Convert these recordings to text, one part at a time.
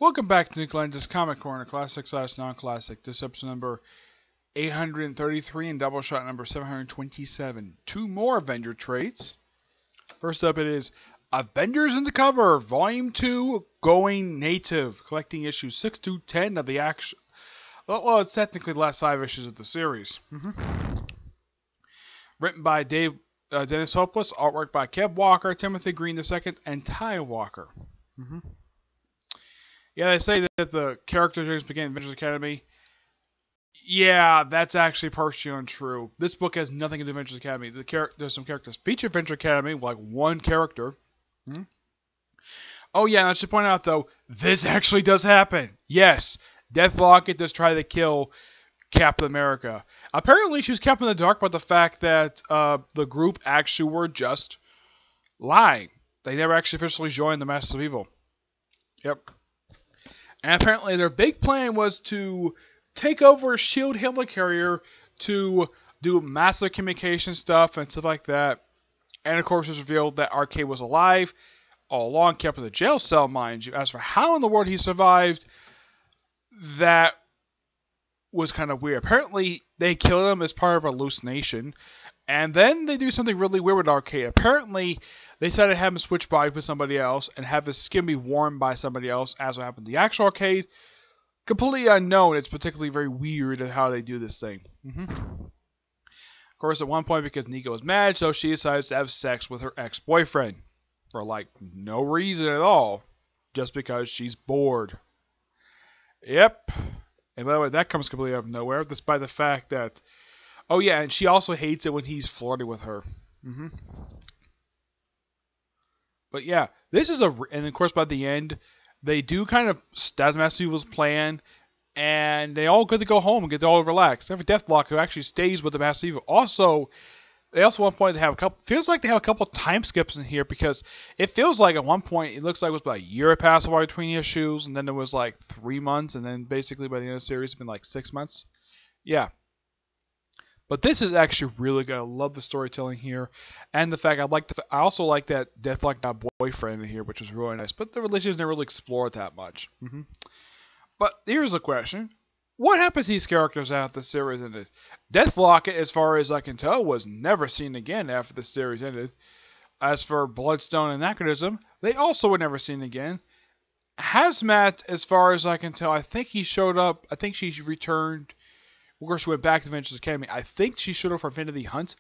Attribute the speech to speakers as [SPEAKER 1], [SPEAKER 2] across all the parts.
[SPEAKER 1] Welcome back to Lenz's Comic Corner, Classic / Non-Classic. This episode number 833 and Doubleshot number 727. Two more Avenger trades. First up, it is Avengers Undercover, Volume 2, Going Native, collecting issues 6 to 10 of the action. Well, it's technically the last 5 issues of the series. Written by Dennis Hopeless, artwork by Kev Walker, Timothy Green II, and Ty Walker. Yeah, they say that the characters began in Avengers Academy. Yeah, that's actually partially untrue. This book has nothing to do with Avengers Academy. There's some characters feature Avengers Academy, like one character. Oh yeah, and I should point out though, this actually does happen. Yes, Deathlocket does try to kill Captain America. Apparently, she was kept in the dark by the fact that the group actually were just lying. They never actually officially joined the Masters of Evil. Yep. And apparently their big plan was to take over S.H.I.E.L.D. helicarrier to do massive communication stuff and stuff like that. And of course it was revealed that Arcade was alive all along, kept in the jail cell, mind you. As for how in the world he survived, that was kind of weird. Apparently they killed him as part of a hallucination. And then they do something really weird with Arcade. Apparently, they decided to have him switch bodies with somebody else and have his skin be warmed by somebody else, as what happened to the actual Arcade. Completely unknown. It's particularly very weird at how they do this thing. Of course, at one point, because Nico is mad, so she decides to have sex with her ex-boyfriend. For, like, no reason at all. Just because she's bored. Yep. And by the way, that comes completely out of nowhere, despite the fact that... Oh yeah, and she also hates it when he's flirting with her. But yeah, this is and of course by the end, they do kind of stab Master Evil's plan, and they all get to go home and get all relaxed. Except for Deathlock, who actually stays with the Master Evil. Also, they also at one point they have a couple. Feels like they have a couple time skips in here because it feels like at one point it looks like it was about a year passed by between issues, and then it was like 3 months, and then basically by the end of the series it's been like 6 months. Yeah. But this is actually really good. I love the storytelling here, and the fact I also like that Deathlock got boyfriend in here, which was really nice. But the relationship's never really explored that much. But here's the question: what happened to these characters after the series ended? Deathlock, as far as I can tell, was never seen again after the series ended. As for Bloodstone and Anachronism, they also were never seen again. Hazmat, as far as I can tell, I think he showed up. I think she returned. Of course, she went back to Avengers Academy. I think she showed up for Infinity Hunt,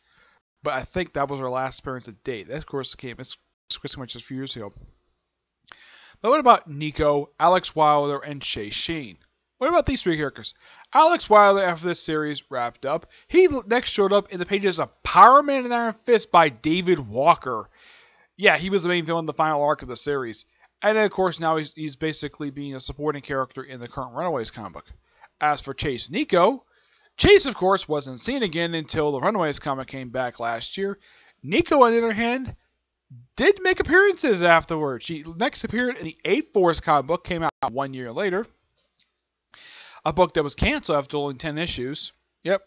[SPEAKER 1] but I think that was her last appearance to date. That, of course, came as much as a few years ago. But what about Nico, Alex Wilder, and Chase Sheen? What about these 3 characters? Alex Wilder, after this series wrapped up, he next showed up in the pages of Power Man and Iron Fist by David Walker. Yeah, he was the main villain in the final arc of the series. And then, of course, now he's basically being a supporting character in the current Runaways comic book. As for Chase Nico... Chase, of course, wasn't seen again until the Runaways comic came back last year. Nico, on the other hand, did make appearances afterwards. She next appeared in the 8 Force comic book, came out 1 year later. A book that was canceled after only 10 issues. Yep.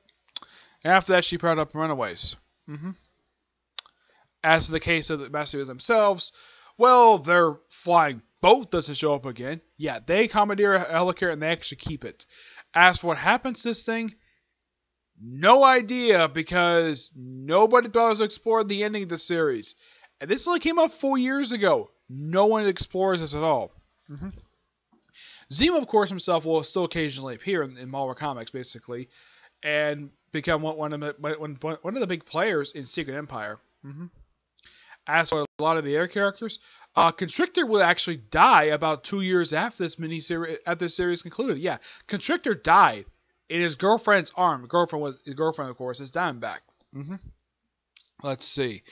[SPEAKER 1] And after that, she brought up Runaways. As for the case of the Masters themselves, well, their flying boat doesn't show up again. Yeah, they commandeer a helicarrier and they actually keep it. As for what happens to this thing, no idea, because nobody thought it explored the ending of the series. And this only came out 4 years ago. No one explores this at all. Zemo, of course, himself will still occasionally appear in Marvel Comics, basically, and become one of the big players in Secret Empire. As for a lot of the other characters, Constrictor will actually die about 2 years after this series concluded. Yeah, Constrictor died in his girlfriend's arm. His girlfriend, of course, is Diamondback. Let's see.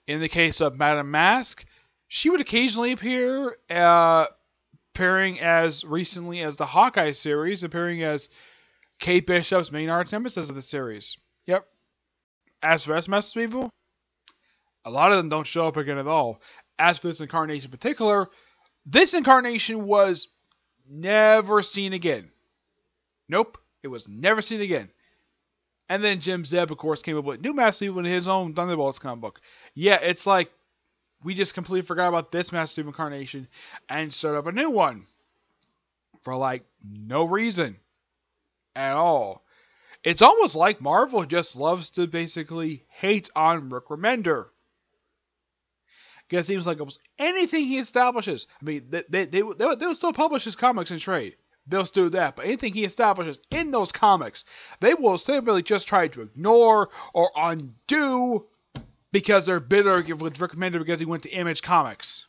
[SPEAKER 1] In the case of Madame Mask, she would occasionally appear, appearing as recently as the Hawkeye series, appearing as Kate Bishop's main arch nemesis of the series. Yep. As for Masters of Evil, a lot of them don't show up again at all. As for this incarnation in particular, this incarnation was never seen again. Nope, it was never seen again. And then Jim Zeb, of course, came up with new Master Evil in his own Thunderbolts comic book. Yeah, it's like we just completely forgot about this Master Evil incarnation and started up a new one. for like no reason at all. It's almost like Marvel just loves to basically hate on Rick Remender. Because it seems like almost anything he establishes, I mean, they'll still publish his comics in trade. They'll still do that. But anything he establishes in those comics, they will simply just try to ignore or undo because they're bitter with Rick Remender because he went to Image Comics.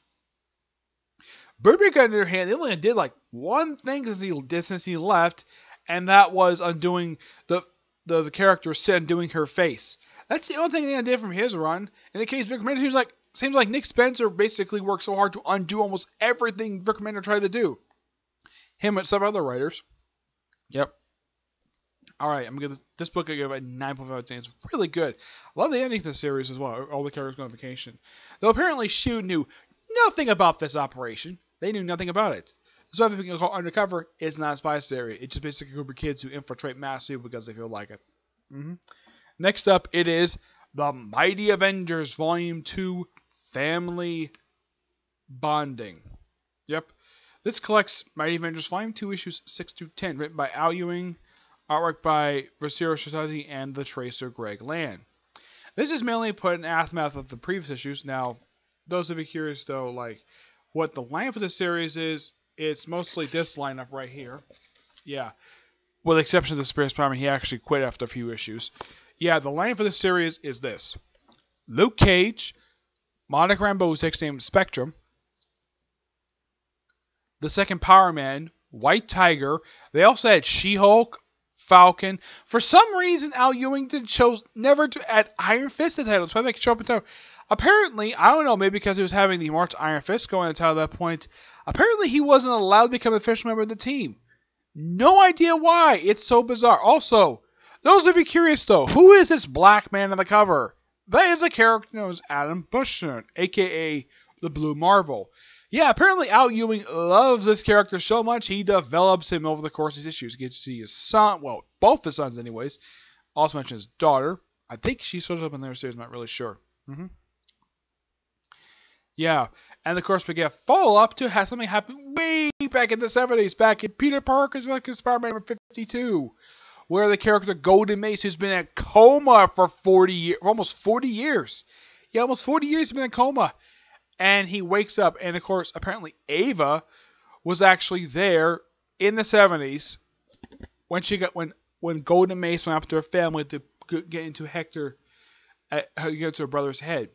[SPEAKER 1] Burbank, on the other hand, they only did like one thing since he left, and that was undoing the character Sin doing her face. That's the only thing they did from his run. In the case of Rick Remender, seems like Nick Spencer basically worked so hard to undo almost everything Rick Remender tried to do. Him and some other writers. Yep. Alright, I'm going to give this book a 9.5 out of 10. It's really good. I love the ending to the series as well. All the characters going on vacation. Though apparently Shu knew nothing about this operation. They knew nothing about it. This is why people call Undercover. It's not a spy series. It's just basically a group of kids who infiltrate mass media because they feel like it. Next up, it is The Mighty Avengers Volume 2 Family Bonding. Yep. This collects Mighty Avengers Volume 2 issues 6 to 10, written by Al Ewing, artwork by Rosario Society and the tracer Greg Land. This is mainly put in aftermath of the previous issues. Now, those of you curious though, like what the line for the series is, it's mostly this lineup right here. Yeah. With the exception of the Spirit Spider-Man, he actually quit after a few issues. Yeah, the line for the series is this. Luke Cage, Monica Rambeau's ex-named Spectrum, the second Power Man, White Tiger. They also had She-Hulk, Falcon. For some reason, Al Ewing chose never to add Iron Fist to the title, so they could show up in the title. Apparently, I don't know, maybe because he was having the March Iron Fist going in the title at that point, apparently he wasn't allowed to become an official member of the team. No idea why. It's so bizarre. Also, those of you curious though, who is this black man on the cover? That is a character known as Adam Bushman, aka the Blue Marvel. Yeah, apparently Al Ewing loves this character so much he develops him over the course of his issues. You get to see his son, well, both his sons anyways. Also mentions his daughter. I think she shows up in their series, I'm not really sure. Yeah, and of course we get a follow-up to have something happen way back in the 70s, back in Peter Parker's Spider-Man number 52, where the character Golden Mace, who's been in a coma for 40 years, almost 40 years. Yeah, almost 40 years he's been in a coma. And he wakes up, and of course, apparently Ava was actually there in the 70s when Golden Mace went up to her family to get into get into her brother's head.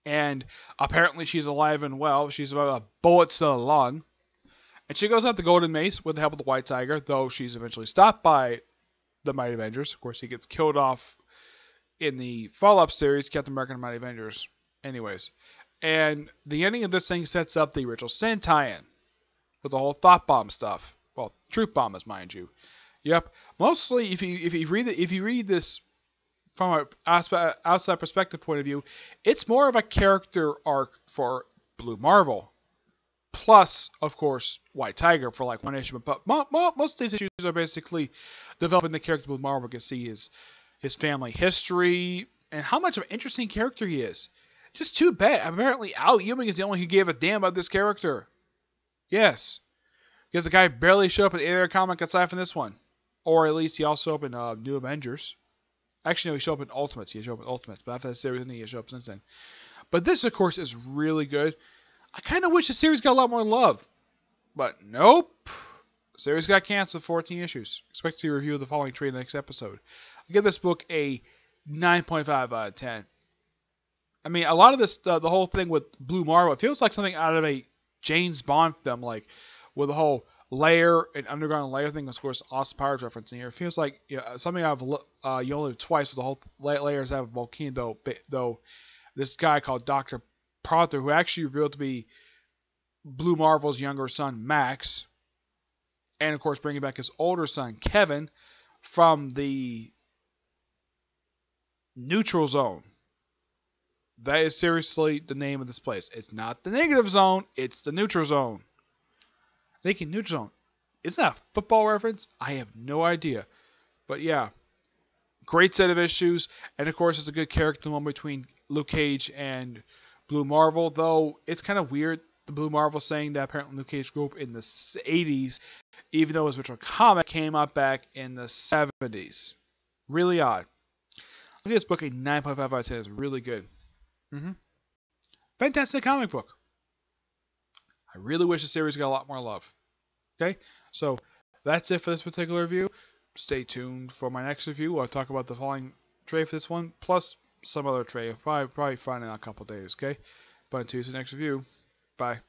[SPEAKER 1] And apparently she's alive and well. She's about a bullet to the lung. And she goes out to Golden Mace with the help of the White Tiger, though she's eventually stopped by the Mighty Avengers. Of course, he gets killed off in the follow-up series, Captain America and Mighty Avengers. Anyways. And the ending of this thing sets up the original Sin tie-in with the whole thought bomb stuff. Well, truth bombers, mind you. Yep. Mostly, if you read this from an outside perspective point of view, it's more of a character arc for Blue Marvel. Plus, of course, White Tiger for like one issue. But most of these issues are basically developing the character Blue Marvel. You can see his family history and how much of an interesting character he is. Just too bad. Apparently, Al Ewing is the only one who gave a damn about this character. Yes. Because the guy barely showed up in any other comic aside from this one. Or at least he also showed up in New Avengers. Actually, no, he showed up in Ultimates. He showed up in Ultimates. But after that series, he showed up since then. But this, of course, is really good. I kind of wish the series got a lot more love. But nope. The series got canceled 14 issues. Expect to see a review of the following trade in the next episode. I'll give this book a 9.5 out of 10. I mean, a lot of this, the whole thing with Blue Marvel, it feels like something out of a James Bond film, like with the whole layer and underground layer thing. Of course, Austin Powers reference in here. It feels like something out of You Only Live Twice with the whole layers out of Volcano. Though this guy called Dr. Pronto, who actually revealed to be Blue Marvel's younger son, Max, and of course bringing back his older son, Kevin, from the Neutral Zone. That is seriously the name of this place. It's not the Negative Zone, it's the Neutral Zone. Thinking Neutral Zone. Isn't that a football reference? I have no idea. But yeah. Great set of issues. And of course it's a good character one between Luke Cage and Blue Marvel. Though it's kind of weird the Blue Marvel saying that apparently Luke Cage grew up in the 80s, even though his original comic came out back in the 70s. Really odd. Look at this book, a 9.5 out of 10. It's really good. Fantastic comic book. I really wish the series got a lot more love. Okay, so that's it for this particular review. Stay tuned for my next review. I'll talk about the following trade for this one, plus some other trade. I'll probably find in a couple days. Okay, but until the next review, bye.